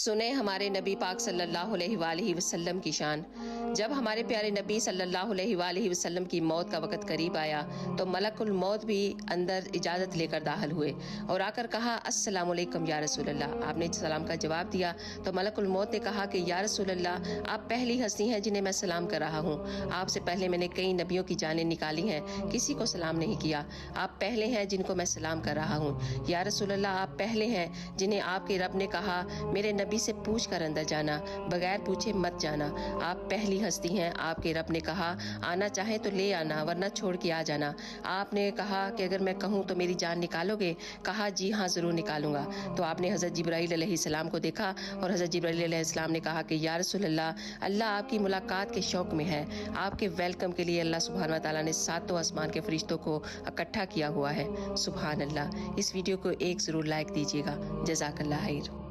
सुने हमारे नबी पाक सल्लल्लाहु अलैहि वसल्लम की शान। जब हमारे प्यारे नबी सल्लल्लाहु अलैहि वसल्लम की मौत का वक़्त करीब आया तो मलकुल मौत भी अंदर इजाज़त लेकर दाखिल हुए और आकर कहा अस्सलामु अलैकुम या रसूल अल्लाह। आपने सलाम का जवाब दिया तो मलकुल मौत ने कहा कि या रसूल अल्लाह, आप पहली हस्ती हैं जिन्हें मैं सलाम कर रहा हूँ। आपसे पहले मैंने कई नबियों की जानें निकाली हैं, किसी को सलाम नहीं किया। आप पहले हैं जिनको मैं सलाम कर रहा हूँ। या रसूल अल्लाह, आप पहले हैं जिन्हें आपके रब ने कहा मेरे नबी से पूछ कर अंदर जाना, बगैर पूछे मत जाना। आप पहली हस्ती हैं। आपके रब ने कहा आना चाहे तो ले आना, वरना छोड़ के आ जाना। आपने कहा कि अगर मैं कहूँ तो मेरी जान निकालोगे? कहा जी हाँ, ज़रूर निकालूंगा। तो आपने हज़रत जिब्राईल अलैहिस्सलाम को देखा और हज़रत जिब्राईल अलैहिस्सलाम ने कहा कि या रसूल अल्लाह, अल्लाह आपकी मुलाकात के शौक में है। आपके वेलकम के लिए अल्लाह सुब्हान व तआला ने सातों आसमान के फरिश्तों को इकट्ठा किया हुआ है। सुब्हान अल्लाह। इस वीडियो को एक ज़रूर लाइक दीजिएगा। जज़ाकल्लाह खैर।